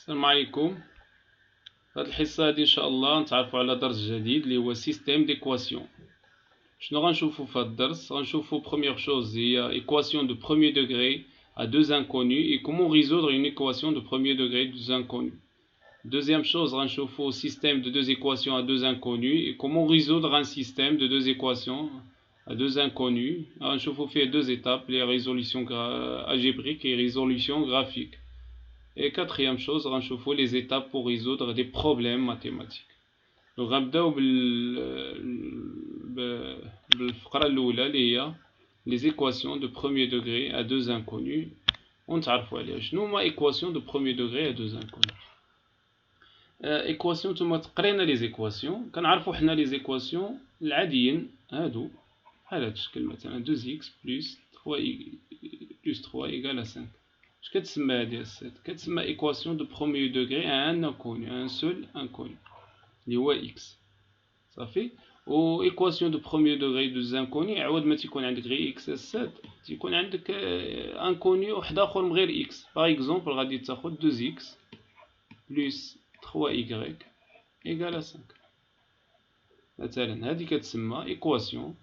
السلام عليكم. هاد الحصة هادي ان شاء الله نتعرفوا على درس جديد اللي هو سيستيم ديكواسيون. شنو غنشوفوا في هاد الدرس؟ غنشوفوا بروميير شوز هي ايكواسيون دو بروميير دوغري à deux inconnus et comment résoudre une équation de premier degré de deux inconnus. Deuxième chose, غنشوفوا système de deux équations à deux inconnus et comment résoudre un système de deux équations à deux inconnus. غنشوفوا فيه deux étapes, les résolutions algébriques et résolution graphique. Et quatrième chose, غنشوفوا les étapes pour résoudre des problèmes mathématiques. Donc غنبداو بالفقرة الأولى اللي هي les équations de premier degré à deux inconnus. ونتعرفوا عليها. شنو هما équations de premier degré à deux inconnus؟ équation نتوما تقرينا les équations. كنعرفوا حنا les équations العاديين هادو بحال هاد الشكل مثلا 2x plus 3 égale à 5. اش كتسمى هادي السات؟ كتسمى ايكواسيون دو بروميير دوغري ان انكوني ان سول انكوني اللي هو اكس صافي. و ايكواسيون دو بروميير دوغري دو زانكوني عوض ما تيكون عندك غير اكس السات تيكون عندك انكوني واحد اخر من غير اكس. باغ اكزومبل غادي تاخد 2 اكس بلس 3 y ايكال 5 مثلا. هادي كتسمى ايكواسيون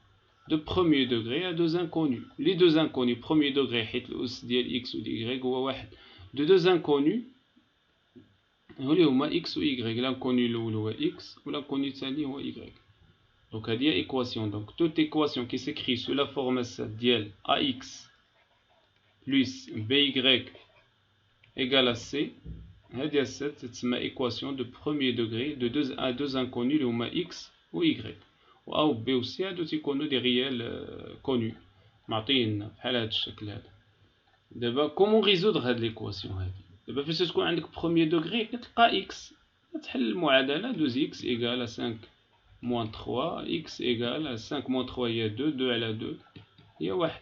de premier degré à deux inconnus. Les deux inconnus, premier degré, حيت الأس ديال x و y هو واحد. De deux inconnus اللي هما x و y. l'inconnu الأول هو x و l'inconnu الثاني هو y. Donc هذه هي équation. Donc toute équation qui s'écrit sous la forme ديال ax plus by égale à c هذه السات تتسمى équation de premier degré de deux à deux inconnus اللي هما x و y. و A و B و C هادو تيكونو دي ريال كونو معطيين بحال هاد الشكل هذا. دابا كومون ريزودغ هاد ليكواسيون هادي؟ دابا فاش تكون عندك بروميير دوغري كتلقى اكس كتحل المعادله 2x ايكال 5 موان 3 x ايكال 5 موان 3 هي 2 على 2 هي 1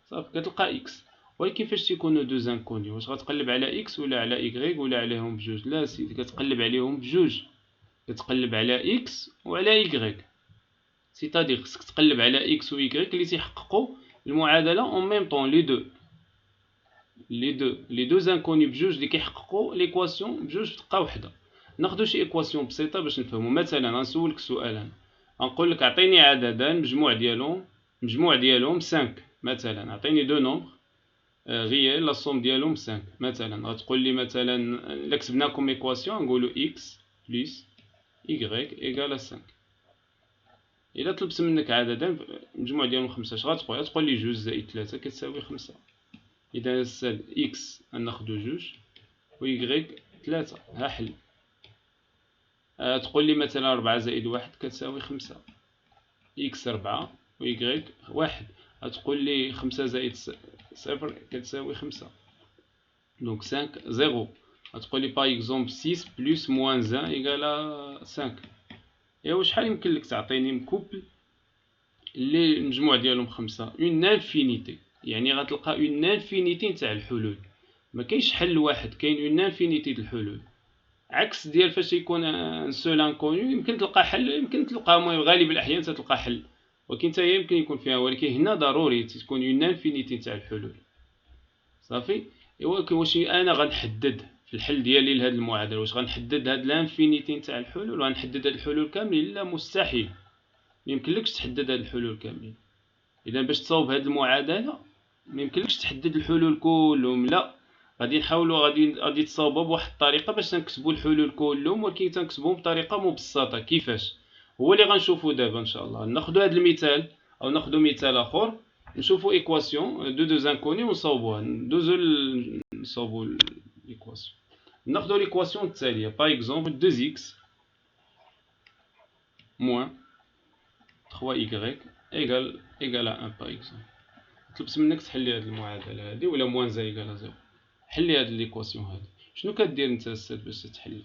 صافي. كتلقى اكس. ولكن فاش تيكونوا دو زانكوني واش غتقلب على اكس ولا على ايكغيك ولا عليهم بجوج؟ لا سيدي كتقلب عليهم بجوج. كتقلب على اكس وعلى ايكغيك. سيتادير خصك تقلب على اكس و ايكغيك اللي تيحققوا المعادله اون ميم طون لي دو زانكوني بجوج اللي كيحققوا ليكواسيون بجوج تبقى وحده. ناخذ شي ايكواسيون بسيطه باش نفهموا. مثلا غنسولك سؤالا غنقول لك اعطيني عددان مجموع ديالهم 5 مثلا. اعطيني دو نومبر غيال لا صوم ديالهم 5 مثلا. غتقول لي مثلا الا كتبناكم ايكواسيون نقولوا x بلس y ايكال 5. الا طلبت منك عددان المجموع ديالهم 5 اش غتقول؟ غتقول لي 2 زائد 3 كتساوي 5. اذا السال x غناخدو 2 و y 3. ها حل. تقول لي مثلا 4 زائد 1 كتساوي 5. x 4 و y 1. غتقول لي 5 زائد 0 كتساوي 5. دونك 5 0. غتقول لي باغ اكزومبل 6 بلس موان 1 ايكال 5. ايوا شحال يمكن لك تعطيني مكوبل اللي المجموع ديالهم 5؟ اون انفينيتي. يعني غتلقى اون انفينيتي نتاع الحلول. ما كاينش حل واحد، كاين اون انفينيتي د الحلول. عكس ديال فاش يكون ان سول انكونيو يمكن تلقى حل، يمكن تلقى المهم غالب الاحيان تلقى حل، ولكن حتى هي يمكن يكون فيها. ولكن هنا ضروري تكون اون انفينيتي نتاع الحلول صافي. ايوا واش انا غنحدد في الحل ديالي لهاد المعادله واش غنحدد هاد الانفينيتي نتاع الحلول وغنحدد هاد الحلول كاملين؟ لا مستحيل. ميمكنلكش تحدد هاد الحلول كاملين. اذا باش تصاوب هاد المعادله ميمكنلكش تحدد الحلول كلهم، لا غادي نحاولوا غادي تصاوبوا بواحد الطريقه باش نكتبوا الحلول كلهم، ولكن تنكتبوهم بطريقه مبسطه. كيفاش؟ هو اللي غنشوفوا دابا ان شاء الله. ناخذوا هذا المثال او ناخذوا مثال اخر نشوفوا ايكواسيون دو انكوني ونصاوبوها. ندوزو نصاوبوا الايكواسيون. ناخذوا ليكواسيون التاليه باغ اكزومبل 2x moins 3y égal à 1 باغ اكزومبل. طلبت منك تحلي هذه المعادله هذه ولا موان زا ايكال 0. حلي هذه ليكواسيون هذه. شنو كدير انت الساد باش تحل؟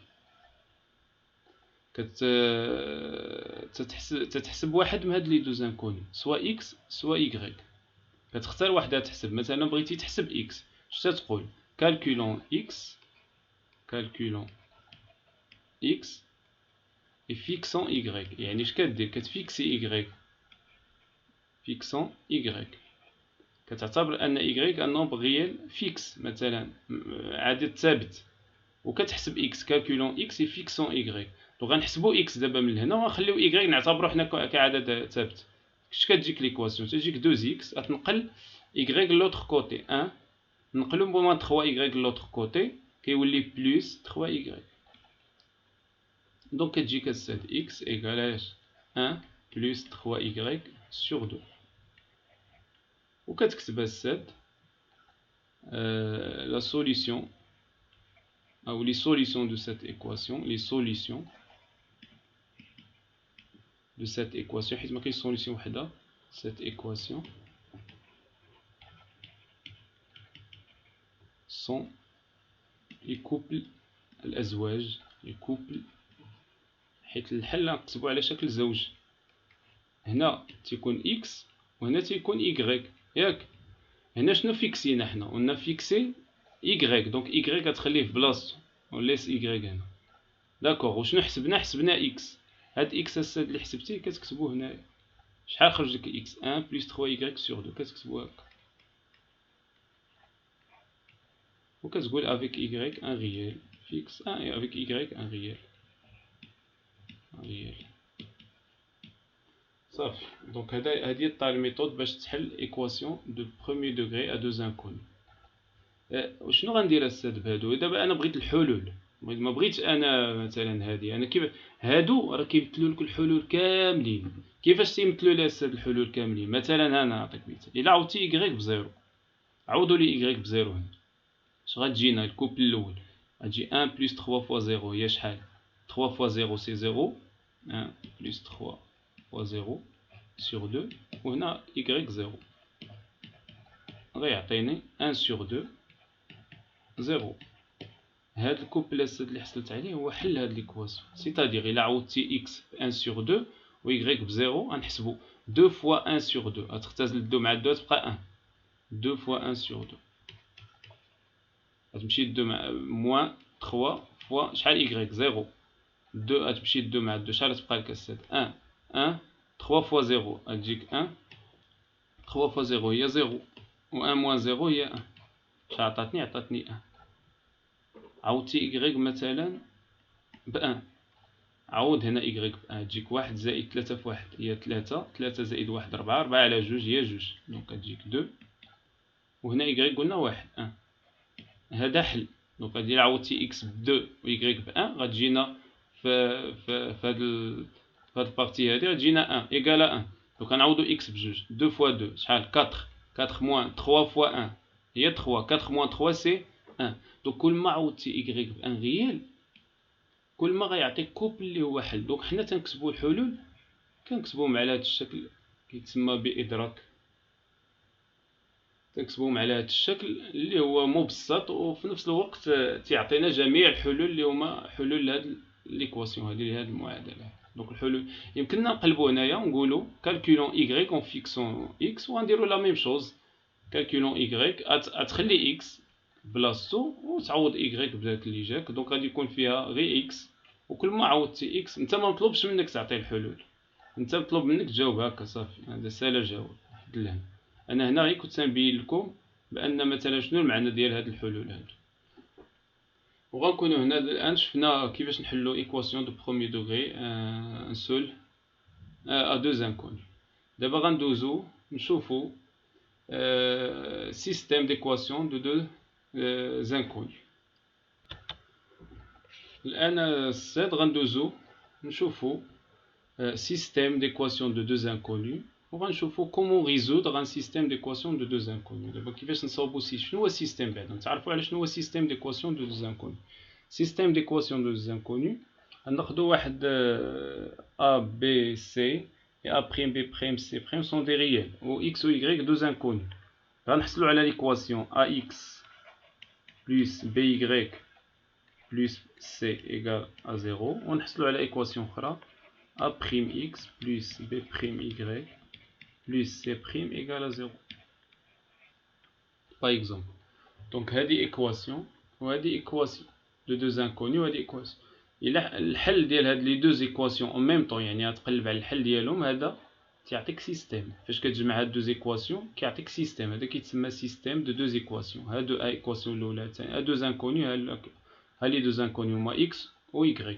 تتحسب واحد من هاد لي دو زانكوني سوا اكس سوا y. كتختار وحده تحسب. مثلا بغيتي تحسب اكس اش تقول؟ كالكولون اكس et fixons y. يعني اش كدير؟ كتفيكسي y. فيكسون y. كتعتبر ان y ان نومبر ريال فيكس مثلا عدد ثابت. وكتحسب اكس كالكولون اكس اي فيكسون ايغريك. دونك غنحسبو اكس دابا من هنا وغنخليو ايغريك نعتبرو حنا كعدد ثابت. اش كتجيك ليكواسيون؟ تجيك 2 اكس غتنقل ايغريك لوطخ كوتي 1 نقلو بموان 3 ايغريك لوطخ كوتي كيولي بلس 3 ايغريك. دونك كتجي كتسد اكس ايكال اش 1 بلس 3 ايغريك سور 2 وكتكتب السد la solution ou les solutions de cette équation, les solutions de cette équation, حيت ما كاينش solution وحده. cette équation sont les couples الأزواج، les couples، حيت الحل غنكتبو على شكل زوج. هنا تيكون x وهنا تيكون y ياك. هنا شنو فيكسينا حنا؟ قلنا فيكسي y، دونك y غتخليه في بلاصتو وليس y هنا. داكوغ. وشنو حسبنا؟ حسبنا x. هاد x الساد اللي حسبتيه كتكتبوه هنايا. شحال خرج لك x؟ 1 بلس 3 y سور 2 كتكتبو هكا وكتقول افيك y ان ريال فيكس افيك y ان ريال صافي. دونك هادي الطا الميثود باش تحل ايكواسيون دو بروميي دوغري ا دو زانكوني. وشنو غندير الساد بهادو؟ دابا انا بغيت الحلول، ما بغيتش انا مثلا هادي. انا كيف هادو راه كيمثلوا لك الحلول كاملين. كيفاش تيمثلوا لي الساد الحلول كاملين؟ مثلا انا نعطيك مثال، الا عوضتي y بزيرو، عوضوا لي y بزيرو هنا، اش غتجينا؟ الكوبل الاول غتجي 1 بلس 3 فوا 0 هي شحال؟ 3 فوا 0 سي 0، 1 بلس 3 فوا 0 sur 2 وهنا y 0 غيعطيني 1 sur 2 0. هاد الكوبل السد اللي حصلت عليه هو حل هاد ليكواسيون. سيتادير الا عوضتي x ب 1 sur 2 و y ب 0 غنحسبو 2 فوا 1 sur 2 غتختزل 2 مع 2 تبقى 1. 2 فوا 1 sur 2 غتمشي 2 مع موان 3 فوا شحال y 0. 2 غتمشي 2 مع 2 شحال تبقى لك السد؟ 1 1 3 فوا 0 غتجيك 1. 3 فوا 0 هي 0 و 1 موان 0 هي 1. شحال عطاتني؟ عطاتني 1. عوضتي y مثلا ب 1، عوض هنا y ب 1 تجيك 1 زائد 3 في 1 هي 3، 3 زائد 1 4، 4 على 2 هي 2 دونك غتجيك 2 وهنا y قلنا 1 1. هذا حل. دونك غادي عوضتي x ب 2 و y ب 1 غتجينا في هاد البارتي هادي غتجينا 1 ايكال 1. دونك غنعوضو x بجوج، 2 فوا 2 شحال؟ 4، 4 موان 3 فوا 1 هي 3، 4 موان 3 سي 1. دونك كل ما عوضتي y ب 1 ريال كل ما غيعطيك كوبل اللي هو حل. دونك حنا تنكتبو الحلول كنكتبوهم على هاد الشكل كيتسمى بإدراك. تنكتبوهم على هاد الشكل اللي هو مبسط وفي نفس الوقت تيعطينا جميع الحلول اللي هما حلول لهاد ليكواسيون هادي لهاد المعادله. دونك الحلول يمكننا نقلبو هنايا ونقولو كالكولون y اون فيكسون x وغنديرو لا ميم شوز. كالكولون y غتخلي x بلاصتو وتعوض y بداك اللي جاك. دونك غادي يكون فيها غير x. وكل ما عوضتي x انت ما مطلوبش منك تعطي الحلول، انت مطلوب منك تجاوب هكا صافي. هذا سالا جاوب لهنا. انا هنا غير كنت نبين لكم بان مثلا شنو المعنى ديال هاد الحلول هادو. وغنكونوا هنا الان شفنا كيفاش نحلو ايكواسيون دو بروميي دوغري ان سول ا دو زانكوني. دابا غندوزو نشوفو سيستيم ديكواسيون دو دو زانكوني. الان الساد غندوزو نشوفو système d'équation de deux inconnus وغنشوفو comment résoudre un système d'équation de deux inconnus. دابا كيفاش نصاوبو شنو هو السيستيم بعدا؟ نتعرفوا على شنو هو système d'équation de deux inconnus. système d'équation de deux inconnus غناخدو واحد a b c et a prime b prime c prime sont des réels و x ou y deux inconnus. غنحصلوا على l'équation ax plus by plus c égale à 0 ونحصلوا على équation اخرى a prime x plus b prime y plus c prime égale à 0 par exemple. donc هذه équation وهذه équation de deux inconnus وهذه équation. إلا الحل ديال هاد لي دوز équation en même temps يعني غتقلب على الحل ديالهم هذا تيعطيك سيستيم. فاش كتجمع هاد دوز équation كيعطيك سيستيم. هذا كيتسمى سيستيم دو دوز équation. هادو équation الاولى ها دوز inconnus ها لي دو انكوني هما اكس و y.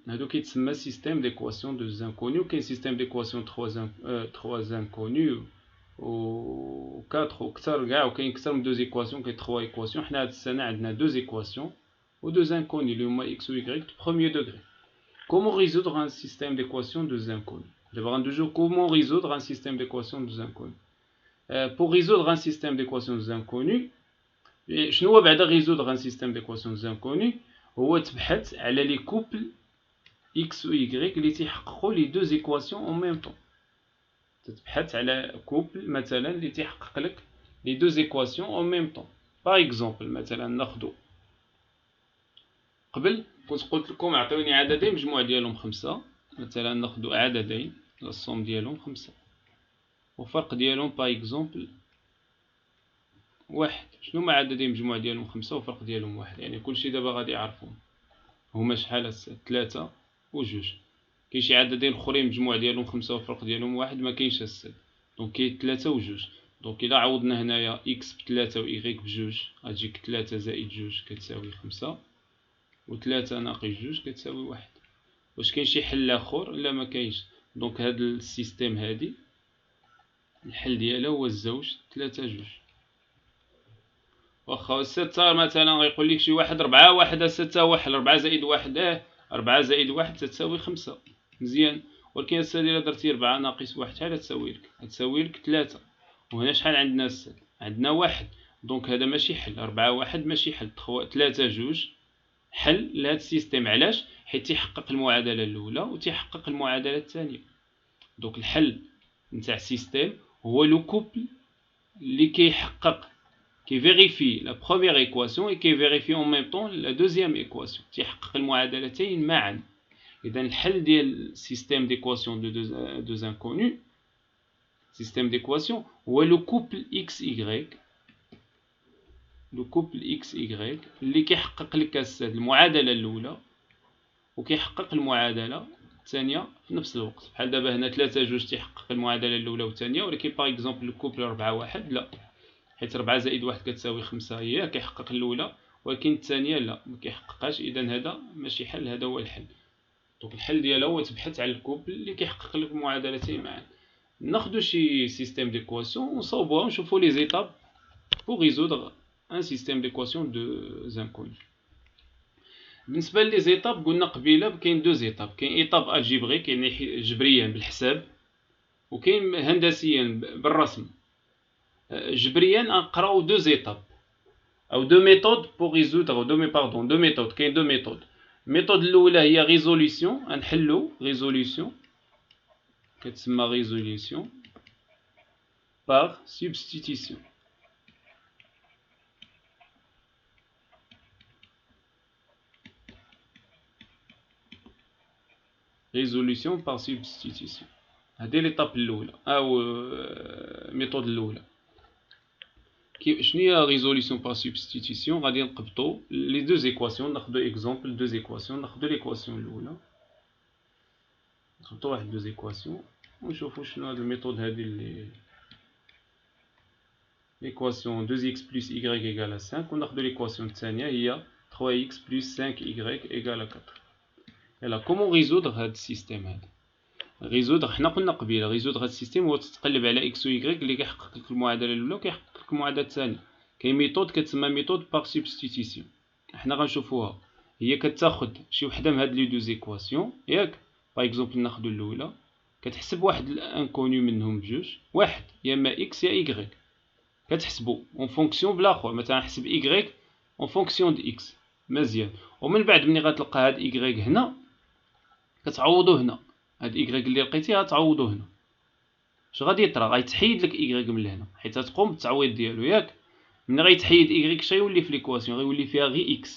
هادو كيتسمى سيستيم ديكواسيون دو زانكوني. وكاين سيستيم ديكواسيون 3 زانكوني و 4 و كثر كاع، وكاين كثر من 2 ايكواسيون، كاين 3 ايكواسيون. حنا هاد السنه عندنا 2 ايكواسيون و 2 انكوني اللي هما اكس و y دو بروميير دوغري. Comment résoudre un système d'équations de inconnus? D'abord, comment résoudre un système d'équations de inconnus? Pour résoudre un système d'équations de inconnus, شنو هو بعدا résoudre un système d'équations de inconnus؟ هو تبحث على لي كوبل x و y اللي تيحققوا لي دو ايكواسيون en même temps. تتبحث على كوبل مثلا اللي تيحقق لك لي دو ايكواسيون en même temps. Par exemple مثلا ناخذ قبل كنت قلت لكم عطيوني عددين مجموع ديالهم 5. مثلا ناخذ عددين الصوم ديالهم 5 وفرق ديالهم باغ اكزومبل 1. شنو هما عددين مجموع ديالهم 5 وفرق ديالهم 1؟ يعني كلشي دابا غادي يعرفهم. هما شحال؟ 3 و 2. كاين شي عددين اخرين مجموع ديالهم 5 وفرق ديالهم 1 ما كاينش هسه. دونك كاين 3 و 2. دونك الا عوضنا هنايا x ب3 و y ب2 غتجيك 3 زائد 2 كتساوي 5 و3 ناقص 2 كتساوي 1. واش كاين شي حل اخر؟ لا ما كاينش. دونك هاد السيستيم هادي الحل ديالها هو الزوج 3 2. واخا 6 مثلا غيقول لك شي واحد 4 1 6 1 4 زائد 1 4 زائد 1 تساوي 5. مزيان. ولكن هسه الا درتي 4 ناقص 1 شحال تساوي لك؟ تساوي لك 3. وهنا شحال عندنا هسه؟ عندنا 1. دونك هذا ماشي حل. 4 1 ماشي حل. 3 2 حل لهاد السيستيم. علاش؟ حيت تيحقق المعادله الاولى وتيحقق المعادله الثانيه. دونك الحل نتاع السيستيم هو لو كوبل اللي كيحقق qui vérifie la première équation et qui vérifie en même temps la deuxième équation. تيحقق المعادلتين معا. إذا الحل ديال السيستيم ديكواسيون دو انكونيو، سيستيم ديكواسيون هو لو كوبل اكس اي. لو كوبل اكس اي اللي كيحقق لك المعادله الاولى وكيحقق المعادله الثانيه في نفس الوقت. بحال دابا هنا 3 2 تيحقق المعادله الاولى والثانيه، ولكن باغ اكزومبل الكوبل 4 1 لا، حيت 4 زائد 1 كتساوي 5 هي كيحقق الاولى ولكن الثانيه لا ما كيحققهاش. اذا هذا ماشي حل، هذا هو الحل. دونك الحل ديالها هو تبحث على الكوبل اللي كيحقق لك المعادلتين معا. ناخذ شي سيستيم ديكواسيون ونصاوبوها ونشوفوا لي زيتاب pour résoudre un système d'équation de inconnus. بالنسبه لي زيتاب قلنا قبيله كاين 2 زيتاب. كاين ايطاب الجبريك يعني جبريا بالحساب، وكاين هندسيا بالرسم. جبريا نقراو 2 زيتاب او 2 ميثود pour résoudre دو ميثود. كاين 2 ميثود. الميثود الاولى هي ريزوليسيون، غنحلو ريزوليسيون كتسمى ريزوليسيون par substitution. ريزوليسيون par substitution هذه ليطاب الاولى او الميثود الاولى. شنو هي ريزوليسيون par substitution؟ غادي نقبطوا لي 2 ايكواسيون. ناخذ اكزومبل 2 ايكواسيون. ناخذ ليكواسيون الاولى، نحطوا واحد 2 ايكواسيون ونشوفوا شنو هاد الميثود هذه اللي ليكواسيون 2x plus y égale à 5. وناخذ ليكواسيون الثانيه هي 3x plus 5y égale à 4. يلا كومون ريزودر هاد السيستيم هذا؟ ريزودر حنا قلنا قبيله ريزودر هاد السيستيم هو تتقلب على x و y اللي كيحقق لك المعادله الاولى وكيحقق لك المعادله الثانيه. كاين ميثود كتسمى ميثود بار سبستيتيسيون. حنا غنشوفوها. هي كتاخذ شي وحده من هاد لي 2 ايكواسيون ياك. باغ اكزومبل ناخذ الاولى كتحسب واحد الانكونيو منهم بجوج، واحد يا اما x يا y. كتحسبو اون فونكسيون بلاخر. مثلا نحسب y اون فونكسيون د x. مزيان. ومن بعد ملي غتلقى هاد y هنا كتعوضو هنا. هاد y اللي لقيتيها تعوضو هنا. اش غادي يطرا؟ غيتحيد لك y من هنا حيت تقوم بالتعويض ديالو ياك. ملي غيتحيد y اش غيولي في ليكواسيون؟ غيولي فيها غير x.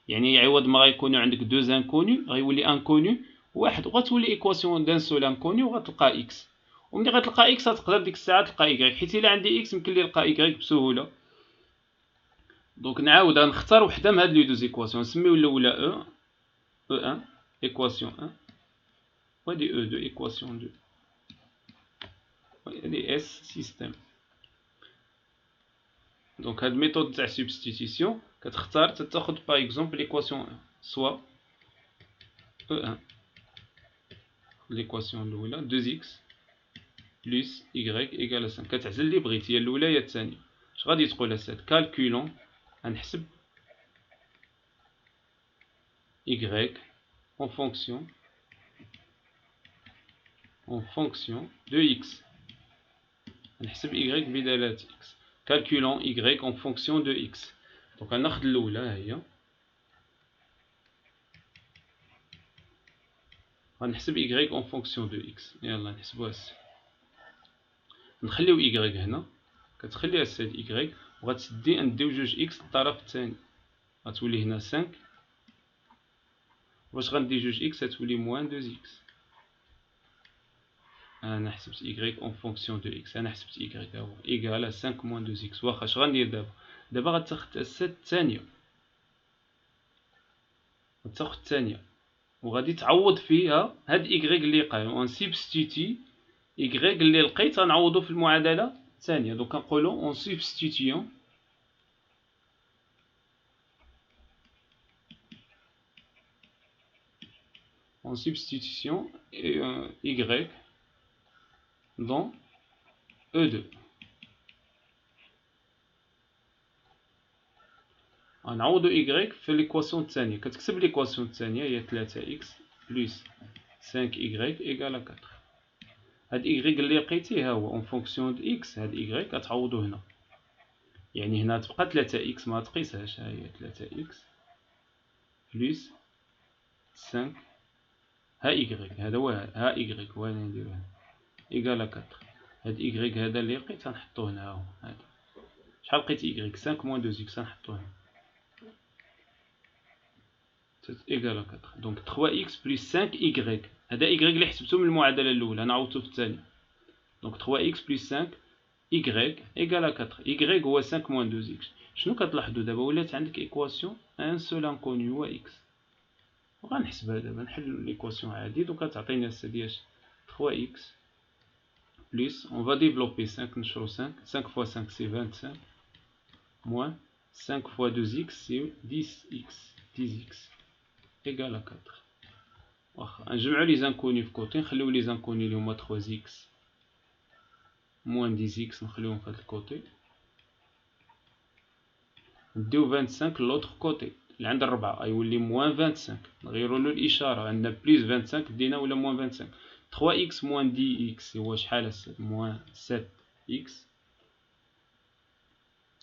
يعني عوض ما غيكونوا عندك 2 انكونيو غيولي انكونيو واحد وغتولي ايكواسيون دان سول انكونيو وغتلقى x. وملي غتلقى x غتقدر ديك الساعه تلقى y حيت الا عندي x يمكن لي نلقى y بسهوله. دونك نعاود نختار وحده من هاد لي 2 ايكواسيون نسميو الاولى e1 ايكواسيون 1 وهادي e2 ايكواسيون 2 وهادي s سيستيم. دونك هاد الميثود تاع سبستيتيسيون كتختار تاخد باغ اكزومبل ليكواسيون 1 سوا E1 ليكواسيون الاولى 2x بلس y ايكال 5 كتعزل اللي بغيتي، هي الاولى هي الثانيه. اش غادي تقول اسات؟ كالكولون غنحسب y en fonction de x. غنحسب y بدالة x. calculons y en fonction de x. دونك غناخد الاولى ها هي، غنحسب y en fonction de x. يلا نحسبوها السي، نخليو y هنا، كتخليها السيد y وغتسدي نديو جوج x للطرف الثاني، غتولي هنا 5. واش غندي جوج x غتولي موان 2x. انا حسبت y en fonction de x، انا حسبت y ها هو ايكال 5 موان 2x. واخا اش غندير دابا غتاخد السات الثانيه، غتاخد الثانيه وغادي تعوض فيها هاد y اللي قال اون سيبستيتي y اللي لقيت غنعوضو في المعادله الثانيه. دونك كنقولو اون سيبستيتيون y dans E2. غنعوضو y في ليكواسيون الثانيه، كتكتب ليكواسيون الثانيه هي 3x بلس 5y ايكال 4. هاد y اللي لقيتيه ها هو اون فونكسيون د x، هاد y كتعوضو هنا، يعني هنا تبقى 3x ما تقيسهاش، ها هي 3x بلس 5 ها y هذا هو ها y هو اللي نديرو هنا ايكال 4. هاد y هذا اللي لقيت غنحطو هنا، ها هو هذا. شحال لقيت y 5 موان 2x غنحطو هنا ايكال 4. دونك 3x بلس 5y هذا y اللي حسبتو من المعادله الاولى نعوضو في الثانيه. دونك 3x بلس 5y ايكال 4. y هو 5 موان 2x. شنو كتلاحظوا دابا؟ ولات عندك ايكواسيون ان سول انكوني هو x. وغنحسبها دابا، نحل ليكواسيون عادي. دونك غتعطينا السا ديال 3x بلس on va développer 5 نشرو 5 fois 5 c'est 25 moins 5 fois 2x c'est 10x égal à 4. واخا نجمعو لي زانكوني في كوتي، نخليو لي زانكوني اللي هما 3x moins 10x نخليوهم في هاد الكوتي، نديو 25 لوطخ كوتي اللي عند الربعة غيولي موان 25. نغيرولو الاشاره، عندنا بليس 25 دينا ولا موان 25. 3x موان 10x هو شحال هسه؟ موان 7x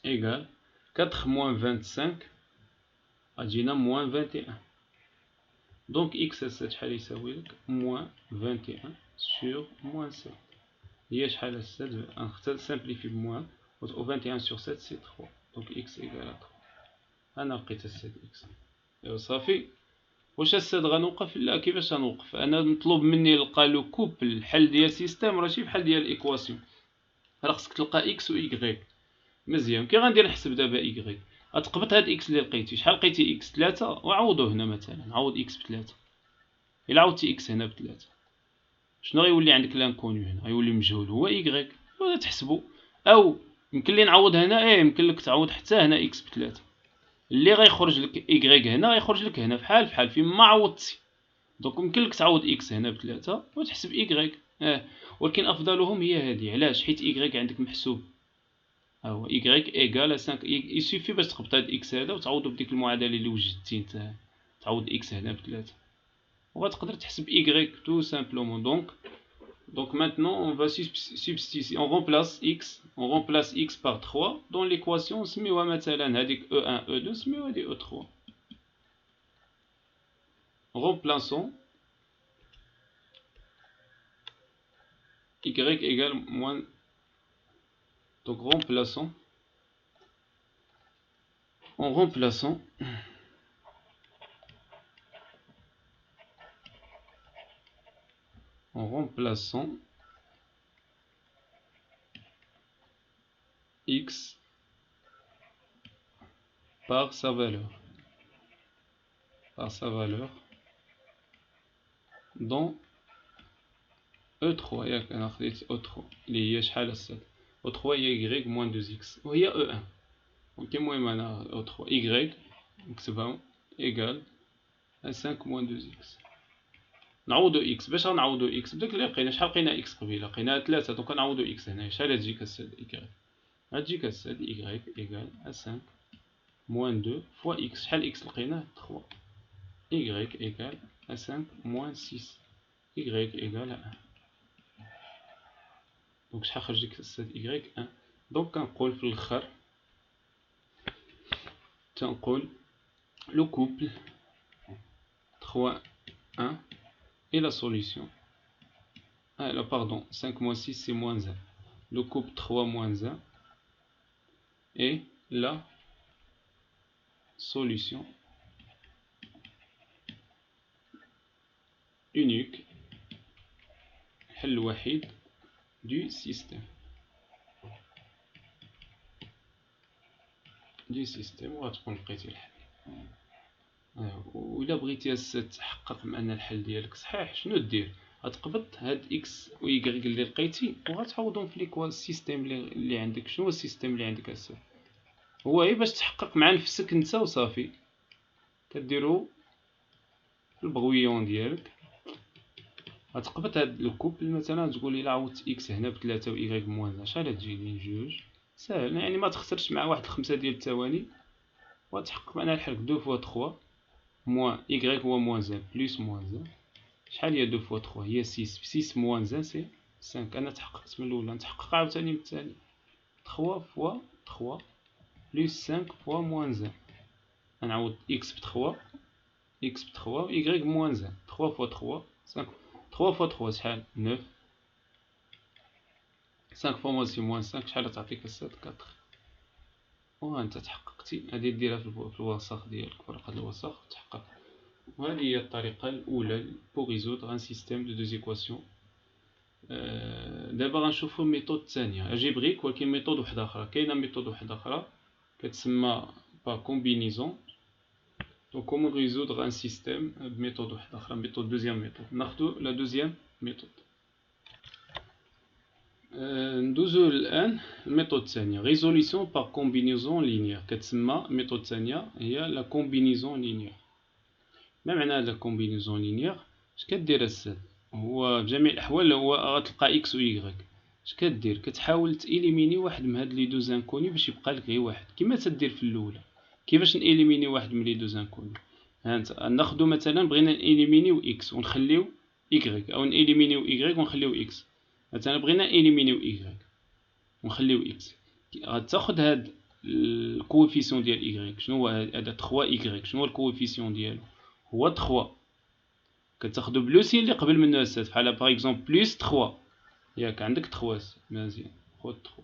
ايكال 4 موان 25 غتجينا موان 21. دونك x هسه شحال يساوي لك؟ موان 21 سور موان 7 هي شحال هسه؟ غنختار سامبليفي بموان و 21 سور 7 سي 3. دونك x ايكال 3. انا لقيت السيد x. ايوا صافي. واش السيد غنوقف؟ لا، كيفاش غنوقف؟ انا مطلوب مني نلقى لو كوبل الحل ديال سيستيم ماشي بحال ديال الايكواسيون، راه خصك تلقى x و y. مزيان، كي غندير نحسب دابا y؟ غتقبط هاد x اللي لقيتي، شحال لقيتي x 3 وعوضو هنا مثلا، عوض x ب3. الا عوضتي x هنا ب3 شنو غيولي عندك؟ لانكونيو هنا غيولي مجهول هو y. ولا تحسبو، او يمكن لي نعوض هنا، يمكن لك تعوض حتى هنا x ب3 اللي غيخرج لك y هنا غيخرج لك هنا بحال فين ما عوضتي. دونك يمكن لك تعوض x هنا ب3 وتحسب y. ولكن افضلهم هي هذه. علاش؟ حيت y عندك محسوب، ها هو y ايكال 5. يسوفي باش تقبط هاد x هذا وتعوضو بديك المعادله اللي وجدتي نتا، تعوض x هنا ب3 وغتقدر تحسب y tout simplement. Donc maintenant on va substituer, on remplace x par 3 dans l'équation. نسميوها مثلا هذيك E1 E2 نسميوها هذه E3. remplaçons y égale moins. Donc remplaçons x par sa valeur dans E3. ياك انا خديت E3 اللي هي شحال هسه؟ E3 هي y moins 2x وهي E1. دونك المهم أنا أوتخوا إيكغيك نكتبها إيكال 5 موان 2 إكس. نعوضو إكس. باش غنعوضو إكس بداك اللي لقينا شحال لقينا إكس قبيله؟ لقينا 3 دونك غنعوضو إكس هنايا. شحال غتجيك الساد إيكغيك؟ غتجيك الساد إيكغيك إيكال 5 موان 2 فوا إكس. شحال إكس لقيناه؟ 3. إيكغيك إيكال 5 موان 6 إيكغيك إيكال 1. دونك شحال خرج لك الساد إيكغيك؟ 1. دونك كنقول في الآخر تنقول لو كوبل 3 1 et la solution. Ah là pardon, 5 moins 6 c'est moins 1. Le couple 3 moins 1 et la solution unique حل وحيد du système. وغتكون لقيتي الحل. وإلا بغيتي تحقق من أن الحل ديالك صحيح شنو دير؟ غتقبض هاد إكس و إيكغيك اللي لقيتي وغتعوضهم في السيستيم اللي عندك. شنو هو السيستيم اللي عندك أسا؟ هو غير باش تحقق مع نفسك نتا وصافي. كديرو في البغويون ديالك غتقبض هاد لو كوبل. مثلا تقولي إلا عوضت إكس هنا ب3 و إيكغيك بموان 1 شحال غتجيني؟ 2. ساهل يعني ما تخسرش مع واحد 5 ديال الثواني وغتحقق معنا الحل. 2 فوا 3 موان إيكغيك هو موان 1 بلس موان 1. شحال هي 2 فوا 3 هي 6. 6 موان 1 سي 5. أنا تحققت من الأولى نتحقق عاوتاني من الثاني. 3 فوا 3 بلس 5 فوا موان 1. غنعوض إكس ب 3 إكس ب 3 و إيكغيك بموان 1. 3 فوا 3 5. 3 فوا 3 شحال؟ 9. 5 فوا موان 6 موان 5 شحال تعطيك الساد؟ 4. وانت تحققتي. هادي ديرها في الوسط ديالك في ورقة الوسط تحقق. وهذه هي الطريقة الأولى pour résoudre un système de 2 équations. دابا غنشوفو الميثود الثانية الجبريك، ولكن ميثود واحدة أخرى. كاينة ميثود واحدة أخرى كتسمى par combinaison. Donc comment résoudre un système بميثود واحدة أخرى، méthode deuxième méthode. ناخدو la deuxième méthode. ندوزو الآن الميثود الثانية résolution par combinaison linéaire. كتسمى الميثود الثانية هي la combinaison linéaire. ما معنى هاد la combinaison linéaire؟ اش كدير الساد؟ هو بجميع الأحوال هو غتلقى إكس و إيكغيك. اش كدير؟ كتحاول تإليميني واحد من هاد لي دو زانكوني باش يبقى لك غير واحد كيما تدير في الأولى. كيفاش نإليميني واحد من لي دو زانكوني؟ هانت ناخدو مثلا بغينا نإليمينيو إكس ونخليو إيكغيك، أو نإليمينيو إيكغيك ونخليو إكس. مثلا بغينا إليمينيو إيكغيك ونخليو إكس. غتاخد هاد الكوفيسيون ديال إيكغيك. شنو هو هذا 3 إيكغيك؟ شنو هو الكوفيسيون ديالو؟ هو 3. كتاخدو بلوسين اللي قبل منه الساد بحال باغ اكزومبل بلس 3 ياك عندك 3 مزيان خد 3.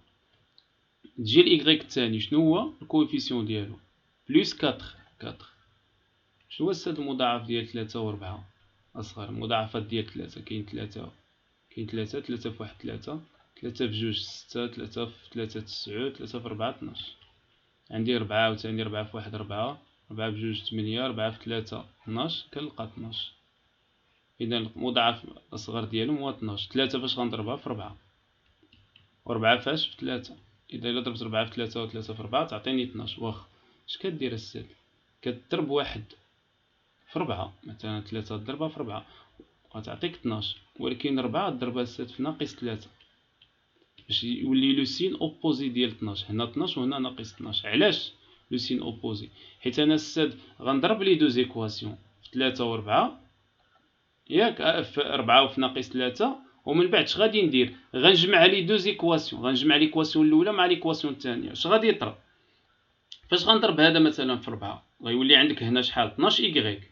تجي الإيكغيك الثاني شنو هو الكوفيسيون ديالو؟ بلس 4. شنو هو الساد المضاعف ديال 3 و 4 أصغر؟ المضاعفات ديال 3 كاين 3 3 في 1 3 3 في 2 6 3 في 3 9 3 في 4 12. عندي 4 عاوتاني 4 في 1 4 4 في 2 8 4 في 3 12 كنلقى 12. إذا المضاعف الأصغر ديالهم هو 12. 3 فاش غنضربها في 4 و4 فاش في 3. إذا إلا ضربت 4 في 3 و 3 في 4 تعطيني 12. واخا اش كدير الساد؟ كتضرب واحد في 4 مثلا 3 ضربها في 4 غتعطيك 12، ولكن 4 ضربها الساد في ناقص 3 باش يولي لو سين اوبوزي ديال 12. هنا 12 وهنا ناقص 12. علاش لو سين اوبوزي؟ حيت انا الساد غنضرب لي دو زيكواسيون في 3 و 4 ياك في 4 وفي ناقص 3، ومن بعد اش غادي ندير؟ غنجمع لي دو زيكواسيون، غنجمع ليكواسيون الاولى مع ليكواسيون الثانيه. اش غادي يطرا؟ فاش غنضرب هذا مثلا في 4 غيولي عندك هنا شحال؟ 12 إيكغيك،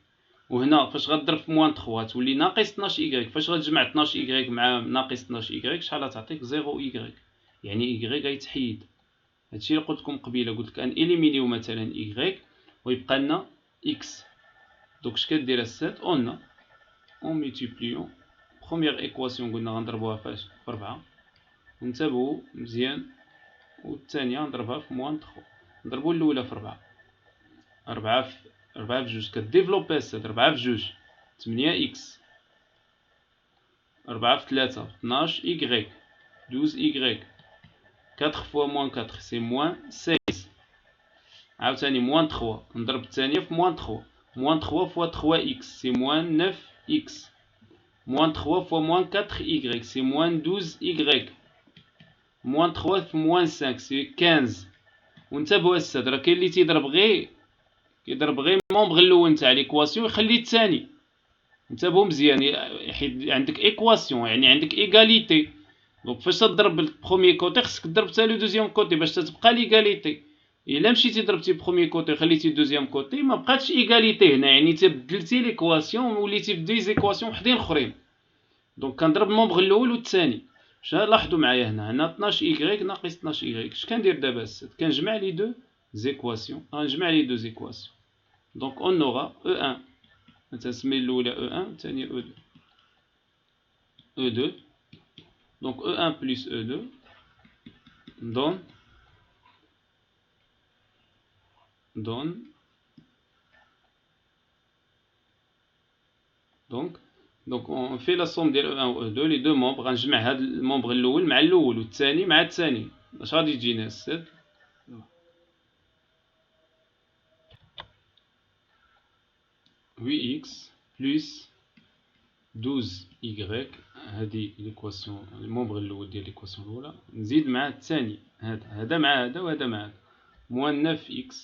وهنا فاش غضرب في موان 3 تولي ناقص 12 إيكغيك. فاش غتجمع 12 إيكغيك مع ناقص 12 إيكغيك شحال غتعطيك؟ 0 إيكغيك. يعني إيكغيك غيتحيد. هادشي اللي قلت لكم قبيله، قلت لك ان إليمينيو مثلا إيكغيك ويبقى لنا إكس. دوك اش كدير الساد؟ اون ملتيبليون بروميير إيكواسيون قلنا غنضربوها فاش؟ في 4. انتبهوا مزيان، والثانيه نضربها في موان 3. نضربو الاولى في 4. 4 في 2 كديفلوبي الساد. 4 في 2 8 إكس. 4 في 3 12 إيكغيك 12 إيكغيك. 4 فوا موان 4 سي موان 16. عاوتاني موان 3 نضرب الثانية في موان 3. موان 3 فوا 3 إكس سي موان 9 إكس. موان 3 فوا موان 4 إيكغيك سي موان 12 إيكغيك. موان 3 في موان 5 سي 15. وانتبهوا الساد راه كاين اللي تيضرب غير المومبغ الاول نتاع ليكواسيون يخلي الثاني. انتبهوا مزيان، حيت عندك ايكواسيون يعني عندك ايغاليتي. دونك فاش تضرب البروميي كوتي خصك تضرب حتى لو دوزيام كوتي باش تبقى ليغاليتي. الا مشيتي ضربتي بروميي كوتي وخليتي دوزيام كوتي ما بقاتش ايغاليتي هنا، يعني تبدلتي ليكواسيون وليتي بدي زيكواسيون وحدين اخرين. دونك كنضرب المومبغ الاول والثاني. لاحظوا معايا هنا 12 إيكغيك ناقص 12 إيكغيك. اش كندير دابا السد؟ كنجمع لي دو زيكواسيون. غنجمع لي دو زيكواسيون. دونك اون اورا E1 نسمي الاولى E1 الثانيه E2. دونك E1 plus E2 donne donc on fait la somme ديال E1 و E2 لي دو مومبر. غنجمع هاد المومبر الاول مع الاول والثاني مع الثاني. اش غادي تجينا السد؟ 8x plus 12y. هذه ليكواسيون المومبر الاول ديال ليكواسيون الاولى نزيد مع الثاني هذا مع هذا وهذا مع هذا. موان 9x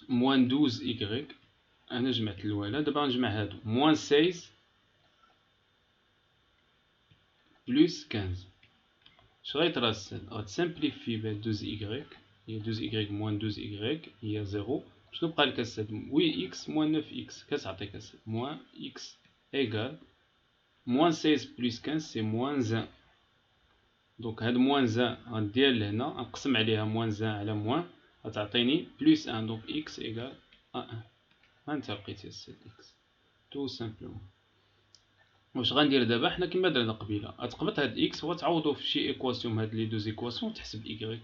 موان 12y. انا جمعت الاولى دابا غنجمع هادو. موان 16 بلس 15. اش غيطرا السد؟ غتسامبليفي بهاد 12y. هي 12y موان 12y هي 0. شنو بقى لك السد؟ 8x موان 9x كتعطيك السد موان x ايكال موان 16 بلس 15 سي موان 1. دونك هاد موان 1 غنديها لهنا نقسم عليها موان 1 على موان غتعطيني بلس 1. دونك x ايكال 1. هانت لقيتي السد x تو سامبلومون. واش غندير دابا؟ حنا كيما درنا قبيله غتقبط هاد x وغتعوضو في شي ايكواسيون هاد لي دو زيكواسيون تحسب y.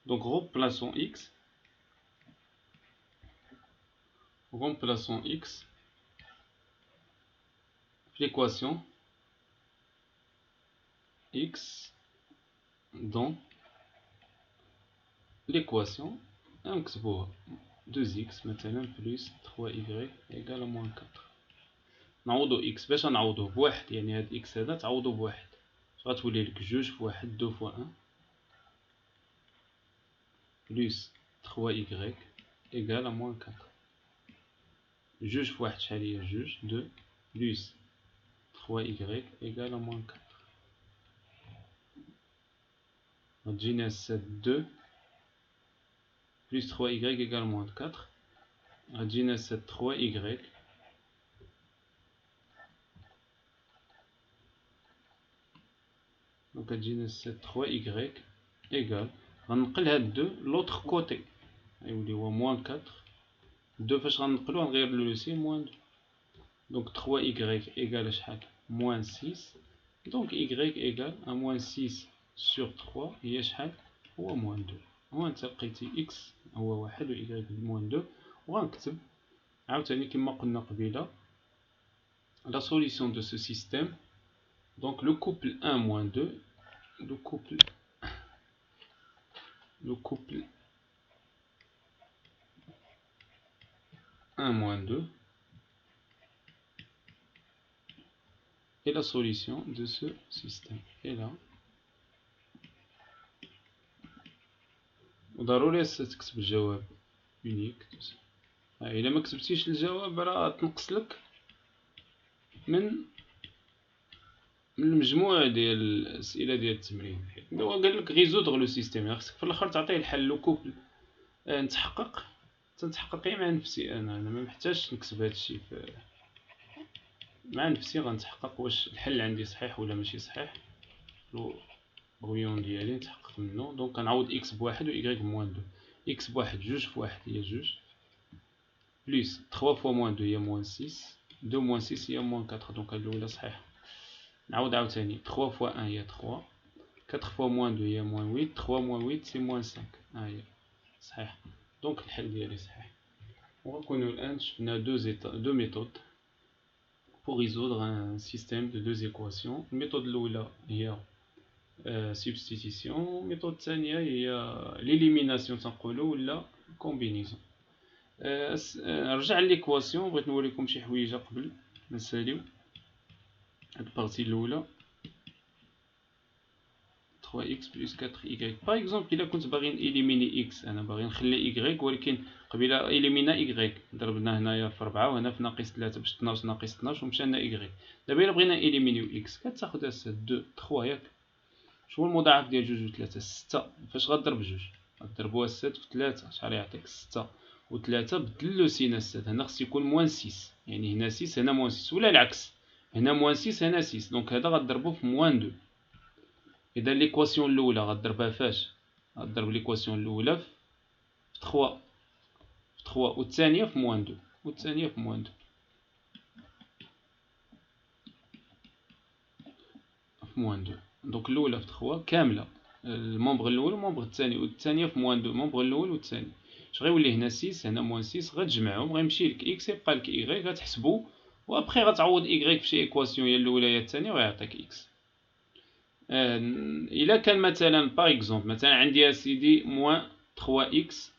دونك رومبلاسون x في l'équation x dans l'équation نكتبوها 2x مثلا بلس 3y égale à moins 4. نعوضو x باش نعوضوه بواحد، يعني هاد x هذا تعوضو بواحد غتولي لك جوج في واحد 2 فوا 1 بلس 3y égale à moins 4. جوج في واحد شحال هي؟ جوج 2 بلس 3y égale à moins 4. غتجينا السد 2 plus 3y égale moins 4. غتجينا السد 3y دونك غتجينا السد 3y égale غنقل هاد 2 لوطخ كوتي غيولي هو moins 4. 2 فاش غنقلو غنغير لو سي moins 2. دونك 3y égale شحال؟ moins 6. دونك y égale à moins 6 sur 3 هي شحال؟ هو moins 2. هو انت لقيتي x هو واحد و y moins 2. وغنكتب عاوتاني كما قلنا قبيله la solution de ce système. Donc le couple 1 moins 2, le couple 1 moins 2 est la solution de ce système. Et là وضروري تكتب الجواب يونيك. الا ما كتبتيش الجواب راه تنقص لك من المجموع ديال الاسئله ديال التمرين. هو قال لك ريزودغ لو سيستيم، خصك في الاخر تعطيه الحل. لو كوبل نتحقق تنتحقق مع نفسي انا ما محتاجش نكتب هادشي مع نفسي. غنتحقق واش الحل عندي صحيح ولا ماشي صحيح. لو بغيون ديالي نتحقق منه. دونك كنعوض اكس بواحد و y بموان 2. اكس بواحد جوج في واحد هي جوج بلس 3 فوا موان 2 هي موان 6. 2 موان 6 هي موان 4. دونك هاد الاولى صحيحه. نعاود عاوتاني 3 فوا 1 هي 3. 4 فوا موان 2 هي موان 8. 3 موان 8 سي موان 5. ها هي صحيح. دونك الحل ديالي صحيح. ونكونوا الان شفنا دو ميثود pour résoudre un système de deux équations. الميثود الاولى هي سبستيتيسيون. الميثود الثانيه هي ليليميناسيون تنقولوا ولا كومبينيزون. نرجع ليكواسيون، بغيت نوريكم شي حويجه قبل ما نساليو هاد البارتي الاولى. 3x بلس 4y باغ اكزومبل الا كنت باغي نإليميني x، انا باغي نخلي y ولكن قبيله إليمينا y، ضربنا هنايا في 4 وهنا في ناقص 3 باش 12 ناقص 12 ومشى لنا y. دابا الا بغينا إليمينيو x كتاخد 2 3 ياك. شنو هو المضاعف ديال 2 و 3؟ 6. فاش غضرب 2 غضربوها 6 في 3 شحال يعطيك؟ 6 و 3. بدل له سين 6، هنا خص يكون موان 6، يعني هنا 6 هنا موان 6 ولا العكس، هنا موان 6 هنا 6، دونك هذا غضربو في موان 2. اذا ليكواسيون الاولى غضربها فاش؟ غضرب ليكواسيون الاولى في 3 والثانيه في موان 2 والثانيه في موان 2 في موان 2. دونك الاولى في 3 كامله، المومبر الاول والمومبر الثاني، والثانيه في موان 2 المومبر الاول والثاني. اش غيولي هنا 6 هنا موان 6، غتجمعهم غيمشي لك اكس يبقى لك اي، غتحسبو وابخي غتعوض اي في شي ايكواسيون، يا الاولى يا الثانيه ويعطيك اكس. الا كان مثلا باغ اكزومبل مثلا عندي اسيدي موان 3 اكس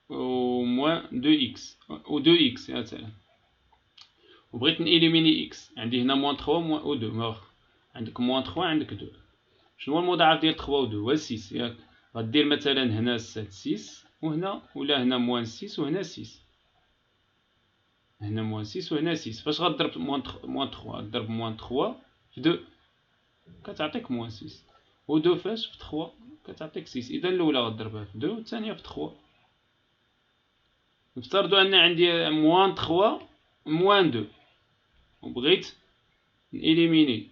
و موان 2 اكس و 2 اكس مثلا، وبغيت نإليميني اكس، عندي هنا موان 3 و 2، عندك موان 3 عندك 2. شنو هو المضاعف ديال 3 و 2؟ هو 6 ياك. غدير مثلا هنا 6 وهنا، ولا هنا موان 6 وهنا 6، هنا موان 6 وهنا 6. فاش غضرب موان 3 غضرب موان 3 في 2 كتعطيك موان 6، و 2 فاش؟ في 3 كتعطيك 6. اذا الاولى غضربها في 2 والثانيه في 3. نفترضوا ان عندي موان 3 موان 2 وبغيت نإليميني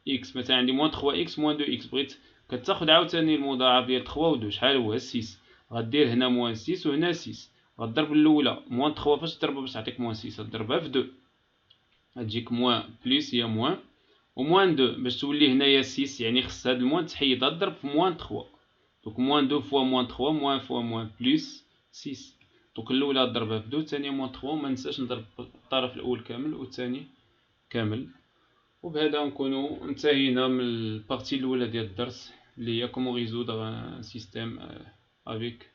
اكس، مثلا عندي موان 3 اكس موان 2 اكس، بغيت كتاخد عاوتاني المضاعف ديال 3 و 2 شحال هو؟ 6. غدير هنا موان 6 وهنا 6، غضرب الاولى موان 3 فاش تضربها باش تعطيك موان 6؟ غضربها في 2 غتجيك موان بليس هي موان، وموان 2 باش تولي هنايا 6، يعني خص هاد الموان تحيدها تضرب في موان 3. دونك موان 2 فوا موان 3 موان فوا موان بليس 6. دونك الاولى ضربها في 2 الثانيه موان 3، وما ننساش نضرب الطرف الاول كامل والثاني كامل. وبهذا نكونوا انتهينا من البارتي الاولى ديال الدرس اللي هي كومون ريزودر ان سيستيم افيك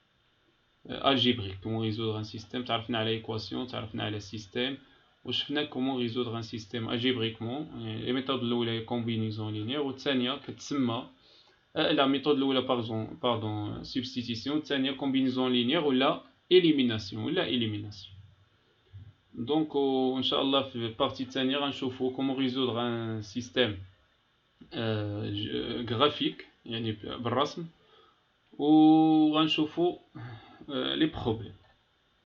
الجبريك. كومون ريزودر ان سيستيم، تعرفنا على ايكواسيون، تعرفنا على سيستيم، وشفنا كومون ريزودر ان سيستيم الجبريكمون. لي ميثود الاولى هي كومبينيزون لينيير، والثانيه كتسمى لا ميثود الاولى باردون سبستيتيسيون، الثانيه كومبينيزون لينيير ولا إليميناسيون ولا إليميناسيون. دونك ان شاء الله في البارتي الثانيه غنشوفوا كومون ريزودر ان سيستيم غرافيك يعني بالرسم، وغنشوفوا لي بروبليم.